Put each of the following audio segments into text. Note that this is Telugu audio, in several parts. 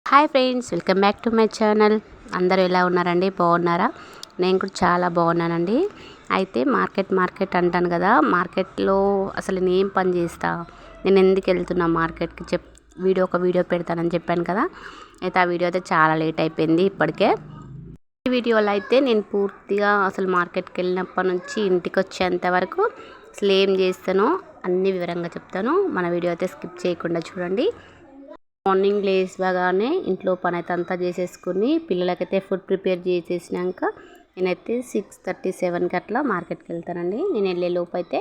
Hi friends, welcome back to my channel. అందరూ ఎలా ఉన్నారండి? బాగున్నారా? నేను కూడా చాలా బాగున్నానండి. అయితే మార్కెట్ అంటాను కదా, మార్కెట్లో అసలు నేను ఏం పని చేస్తా, నేను ఎందుకు వెళ్తున్నా మార్కెట్కి వీడియో పెడతానని చెప్పాను కదా. అయితే ఆ వీడియో అయితే చాలా లేట్ అయిపోయింది ఇప్పటికే. ఈ వీడియోలో అయితే నేను పూర్తిగా అసలు మార్కెట్కి వెళ్ళినప్పటి నుంచి ఇంటికి వచ్చేంత వరకు అసలు ఏం చేస్తానో అన్ని వివరంగా చెప్తాను. మన వీడియో అయితే స్కిప్ చేయకుండా చూడండి. మార్నింగ్ లేవగానే ఇంట్లో పని అయితే అంతా చేసేసుకుని పిల్లలకైతే ఫుడ్ ప్రిపేర్ చేసేసినాక నేనైతే 6:37కి అట్లా మార్కెట్కి వెళ్తానండి. నేను వెళ్ళే లోపు అయితే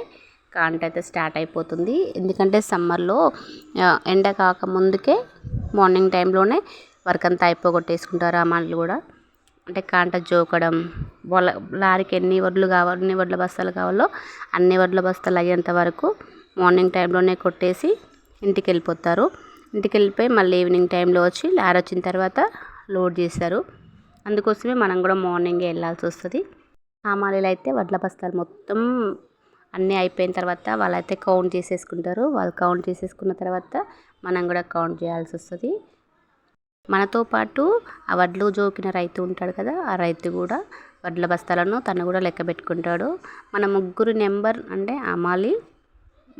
కాంట అయితే స్టార్ట్ అయిపోతుంది. ఎందుకంటే సమ్మర్లో ఎండ కాక ముందుకే మార్నింగ్ టైంలోనే వర్క్ అంతా అయిపోగొట్టేసుకుంటారు అమ్మాయిలు కూడా. అంటే కాంట జోకడం, వాళ్ళ లారీకి ఎన్ని వడ్ల బస్తాలు కావాలో అన్ని వడ్ల బస్తాలు అయ్యేంత వరకు మార్నింగ్ టైంలోనే కొట్టేసి ఇంటికి వెళ్ళిపోతారు. ఇంటికి వెళ్ళిపోయి మళ్ళీ ఈవినింగ్ టైంలో వచ్చి లారీ వచ్చిన తర్వాత లోడ్ చేస్తారు. అందుకోసమే మనం కూడా మార్నింగే వెళ్ళాల్సి వస్తుంది. హమాలీలు అయితే వడ్ల బస్తాలు మొత్తం అన్నీ అయిపోయిన తర్వాత వాళ్ళైతే కౌంట్ చేసేసుకుంటారు. వాళ్ళు కౌంట్ చేసేసుకున్న తర్వాత మనం కూడా కౌంట్ చేయాల్సి వస్తుంది. మనతో పాటు ఆ వడ్లు జోకిన రైతు ఉంటాడు కదా, ఆ రైతు కూడా వడ్ల బస్తాలను తను కూడా లెక్క పెట్టుకుంటాడు. మన ముగ్గురు నెంబర్ అంటే హమాలీ,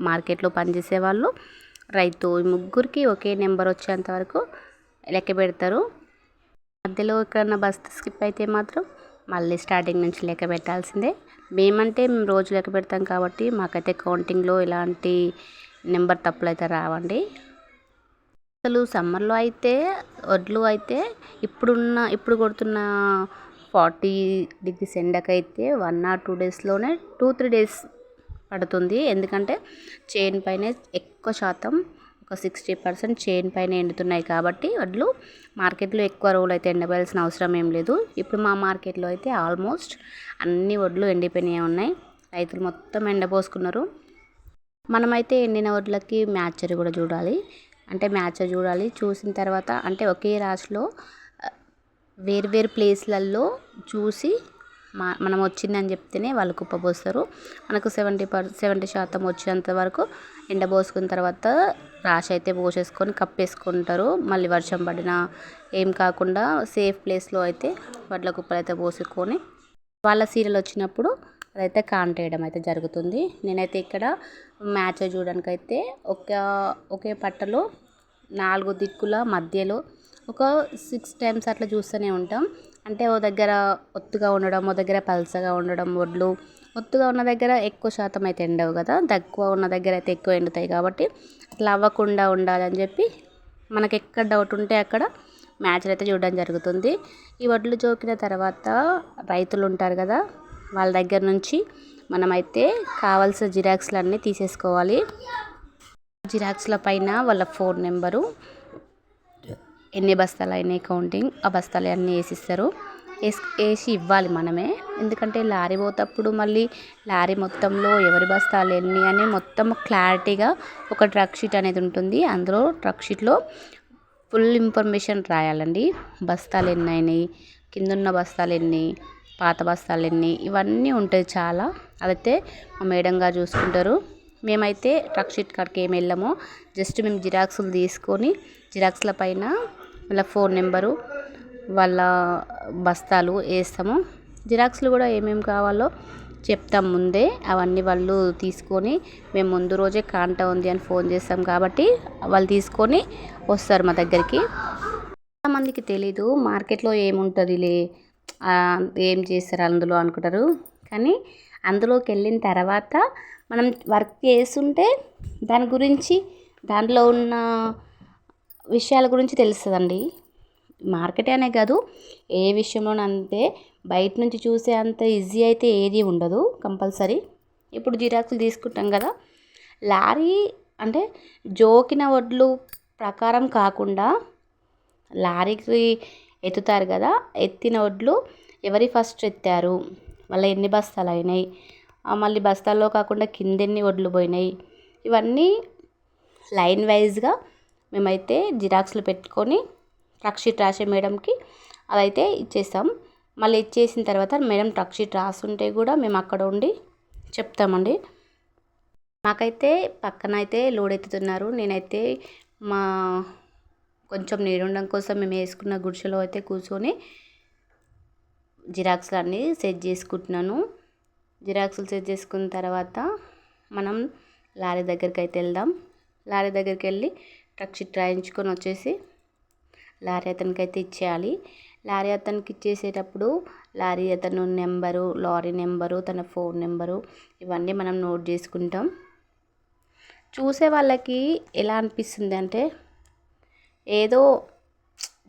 మార్కెట్లో పనిచేసే వాళ్ళు, రైతు, ఈ ముగ్గురికి ఒకే నెంబర్ వచ్చేంత వరకు లెక్క పెడతారు. మధ్యలో ఎక్కడన్నా బస్తా స్కిప్ అయితే మాత్రం మళ్ళీ స్టార్టింగ్ నుంచి లెక్క పెట్టాల్సిందే. మేము రోజు లెక్క పెడతాం కాబట్టి మాకైతే కౌంటింగ్లో ఎలాంటి నెంబర్ తప్పులు అయితే రావండి. అసలు సమ్మర్లో అయితే వడ్లు అయితే ఇప్పుడు కొడుతున్న 40 degrees ఎండకైతే 1 or 2 డేస్లోనే 2-3 డేస్ పడుతుంది. ఎందుకంటే చేను పైన ఎక్కువ శాతం ఒక 60% చేను పైన ఎండుతున్నాయి కాబట్టి వడ్లు మార్కెట్లో ఎక్కువ రోజులు అయితే ఎండబడాల్సిన అవసరం ఏం లేదు. ఇప్పుడు మా మార్కెట్లో అయితే ఆల్మోస్ట్ అన్ని వడ్లు ఎండిపోయినాయి ఉన్నాయి. రైతులు మొత్తం ఎండపోసుకున్నారు. మనమైతే ఎండిన వడ్లకి మ్యాచర్ కూడా చూడాలి. చూసిన తర్వాత అంటే ఒకే రాశిలో వేరు ప్లేస్లలో చూసి మనం వచ్చిందని చెప్తేనే వాళ్ళు కుప్పపోస్తారు. మనకు 70% వచ్చేంత వరకు ఎండబోసుకున్న తర్వాత రాశి అయితే పోసేసుకొని కప్పేసుకుంటారు. మళ్ళీ వర్షం పడినా ఏం కాకుండా సేఫ్ ప్లేస్లో అయితే వడ్ల కుప్పలు అయితే పోసుకొని వాళ్ళ సీరియల్ వచ్చినప్పుడు అదైతే కాంటేయడం అయితే జరుగుతుంది. నేనైతే ఇక్కడ మ్యాచ్ చూడడానికి అయితే ఒకే పట్టలో 4 దిక్కుల మధ్యలో ఒక 6 times అట్లా చూస్తూనే ఉంటాం. అంటే ఓ దగ్గర ఒత్తుగా ఉండడం, ఓ దగ్గర పల్చగా ఉండడం. వడ్లు ఒత్తుగా ఉన్న దగ్గర ఎక్కువ శాతం అయితే ఎండవు కదా, తక్కువ ఉన్న దగ్గర అయితే ఎక్కువ ఎండుతాయి. కాబట్టి అట్లా అవ్వకుండా ఉండాలని చెప్పి మనకి ఎక్కడ డౌట్ ఉంటే అక్కడ మ్యాచ్లు అయితే చూడడం జరుగుతుంది. ఈ వడ్లు జోకిన తర్వాత రైతులు ఉంటారు కదా, వాళ్ళ దగ్గర నుంచి మనమైతే కావాల్సిన జిరాక్స్లు అన్నీ తీసేసుకోవాలి. జిరాక్స్ల పైన వాళ్ళ ఫోన్ నెంబరు, ఎన్ని బస్తాలు అయినాయి కౌంటింగ్, ఆ బస్తాలు అన్నీ వేసి ఇవ్వాలి మనమే. ఎందుకంటే లారీ పోతప్పుడు మళ్ళీ లారీ మొత్తంలో ఎవరి బస్తాలు ఎన్ని అని మొత్తం క్లారిటీగా ఒక ట్రక్ షీట్ అనేది ఉంటుంది. అందులో ట్రక్ షీట్లో ఫుల్ ఇన్ఫర్మేషన్ రాయాలండి. బస్తాలు ఎన్ని అయినాయి, కిందున్న బస్తాలు ఎన్ని, పాత బస్తాలు ఎన్ని, ఇవన్నీ ఉంటాయి చాలా. అదైతే మా మేడం గారు చూసుకుంటారు. మేమైతే ట్రక్ షీట్ కాడికి ఏమి వెళ్ళామో, జస్ట్ మేము జిరాక్స్లు తీసుకొని జిరాక్స్ల పైన వాళ్ళ ఫోన్ నెంబరు, వాళ్ళ బస్తాలు వేస్తాము. జిరాక్స్లు కూడా ఏమేమి కావాలో చెప్తాం ముందే. అవన్నీ వాళ్ళు తీసుకొని మేము ముందు రోజే కాంట ఉంది అని ఫోన్ చేస్తాం కాబట్టి వాళ్ళు తీసుకొని వస్తారు మా దగ్గరికి. చాలామందికి తెలీదు మార్కెట్లో ఏముంటుందిలే, ఏం చేస్తారు అందులో అనుకుంటారు. కానీ అందులోకి వెళ్ళిన తర్వాత మనం వర్క్ చేస్తుంటే దాని గురించి, దాంట్లో ఉన్న విషయాల గురించి తెలుస్తుందండి. మార్కెట్ అనే కాదు, ఏ విషయంలోనూ అంతే. బయట నుంచి చూసే అంత ఈజీ అయితే ఏది ఉండదు కంపల్సరీ. ఇప్పుడు జిరాక్స్లు తీసుకుంటాం కదా, లారీ అంటే జోకిన వడ్లు ప్రకారం కాకుండా లారీకి ఎత్తుతారు కదా, ఎత్తిన వడ్లు ఎవరి ఫస్ట్ ఎత్తారు, వాళ్ళ ఎన్ని బస్తాలు అయినాయి, మళ్ళీ బస్తాల్లో కాకుండా కింద ఎన్ని వడ్లు పోయినాయి, ఇవన్నీ లైన్ వైజ్గా మేమైతే జిరాక్స్లు పెట్టుకొని ట్రక్ షీట్ రాసే మేడంకి అదైతే ఇచ్చేస్తాం. మళ్ళీ ఇచ్చేసిన తర్వాత మేడం ట్రక్ షీట్ రాస్తుంటే కూడా మేము అక్కడ ఉండి చెప్తామండి. మాకైతే పక్కన అయితే లోడ్ ఎత్తుతున్నారు. నేనైతే మా కొంచెం నీడ ఉండడం కోసం మేము వేసుకున్న గుడిసెలో అయితే కూర్చొని జిరాక్స్లు అన్నీ సెట్ చేసుకుంటున్నాను. జిరాక్స్లు సెట్ చేసుకున్న తర్వాత మనం లారీ దగ్గరికి అయితే వెళ్దాం. లారీ దగ్గరికి వెళ్ళి ట్రక్ షీట్ రాయించుకొని వచ్చేసి లారీ అతనికి అయితే ఇచ్చేయాలి. లారీ అతనికి ఇచ్చేసేటప్పుడు లారీ అతను నెంబరు, లారీ నెంబరు, తన ఫోన్ నెంబరు ఇవన్నీ మనం నోట్ చేసుకుంటాం. చూసే వాళ్ళకి ఎలా అనిపిస్తుంది అంటే ఏదో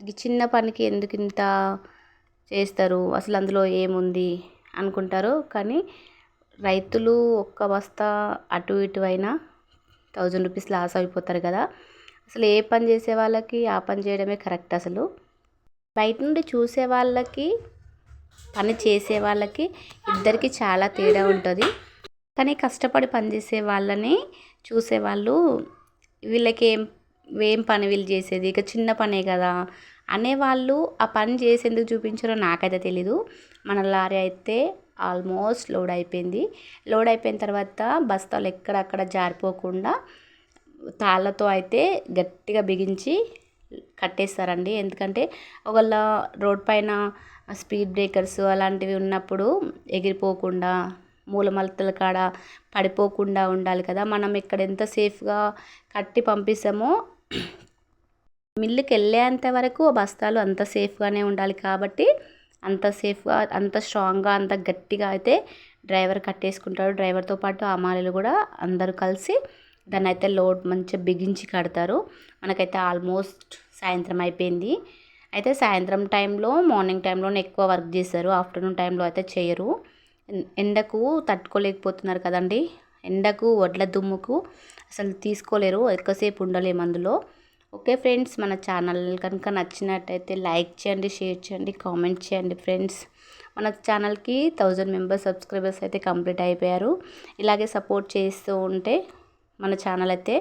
ఈ చిన్న పనికి ఎందుకు ఇంత చేస్తారు, అసలు అందులో ఏముంది అనుకుంటారు. కానీ రైతులు ఒక్క బస్తా అటు ఇటు అయినా 1000 రూపీస్ లాస్ అయిపోతారు కదా. అసలు ఏ పని చేసే వాళ్ళకి ఆ పని చేయడమే కరెక్ట్. అసలు బయట నుండి చూసే వాళ్ళకి పని చేసే వాళ్ళకి ఇద్దరికి చాలా తేడా ఉంటుంది. కానీ కష్టపడి పనిచేసే వాళ్ళని చూసేవాళ్ళు వీళ్ళకి ఏం పని వీళ్ళు చేసేది ఇక చిన్న పనే కదా అనేవాళ్ళు ఆ పని చేసి ఎందుకు చూపించారో నాకైతే తెలీదు. మన లారీ అయితే ఆల్మోస్ట్ లోడ్ అయిపోయింది. లోడ్ అయిపోయిన తర్వాత బస్తాలు ఎక్కడక్కడ జారిపోకుండా తాళ్ళతో అయితే గట్టిగా బిగించి కట్టేస్తారండి. ఎందుకంటే ఒకవేళ రోడ్ పైన స్పీడ్ బ్రేకర్స్ అలాంటివి ఉన్నప్పుడు ఎగిరిపోకుండా మూలమలతల కాడ పడిపోకుండా ఉండాలి కదా. మనం ఇక్కడ ఎంత సేఫ్గా కట్టి పంపిస్తామో మిల్లుకి వెళ్ళేంత వరకు ఆ బస్తాలు అంత సేఫ్గానే ఉండాలి. కాబట్టి అంత సేఫ్గా, అంత స్ట్రాంగ్గా, అంత గట్టిగా అయితే డ్రైవర్ కట్టేసుకుంటాడు. డ్రైవర్తో పాటు అమ్మాయిలు కూడా అందరూ కలిసి దాన్ని అయితే లోడ్ మంచిగా బిగించి కడతారు. మనకైతే ఆల్మోస్ట్ సాయంత్రం అయిపోయింది. అయితే సాయంత్రం టైంలో, మార్నింగ్ టైంలోనే ఎక్కువ వర్క్ చేస్తారు. ఆఫ్టర్నూన్ టైంలో అయితే చేయరు. ఎండకు తట్టుకోలేకపోతున్నారు కదండి. ఎండకు వడ్ల దుమ్ముకు అసలు తీసుకోలేరు, ఎక్కువసేపు ఉండలేము అందులో. ఓకే ఫ్రెండ్స్, మన ఛానల్ కనుక నచ్చినట్టయితే లైక్ చేయండి, షేర్ చేయండి, కామెంట్ చేయండి ఫ్రెండ్స్. మన ఛానల్కి 1000 మెంబర్స్ సబ్స్క్రైబర్స్ అయితే కంప్లీట్ అయిపోయారు. ఇలాగే సపోర్ట్ చేస్తూ ఉంటే మన ఛానల్ అయితే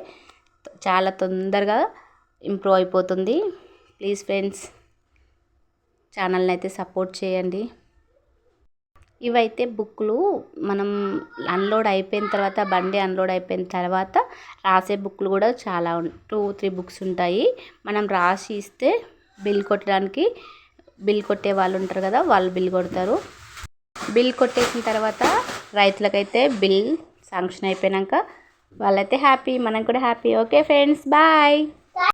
చాలా తొందరగా ఇంప్రూవ్ అయిపోతుంది. ప్లీజ్ ఫ్రెండ్స్, ఛానల్ని అయితే సపోర్ట్ చేయండి. ఇవైతే బుక్లు మనం అన్లోడ్ అయిపోయిన తర్వాత, బండి అన్లోడ్ అయిపోయిన తర్వాత రాసే బుక్లు కూడా చాలా 2-3 బుక్స్ ఉంటాయి. మనం రాసి ఇస్తే బిల్ కొట్టడానికి, బిల్ కొట్టే వాళ్ళు ఉంటారు కదా, వాళ్ళు బిల్ కొడతారు. బిల్ కొట్టేసిన తర్వాత రైతులకైతే బిల్ శాంక్షన్ అయిపోయాక వాళ్ళైతే హ్యాపీ, మనం కూడా హ్యాపీ. Okay friends, bye.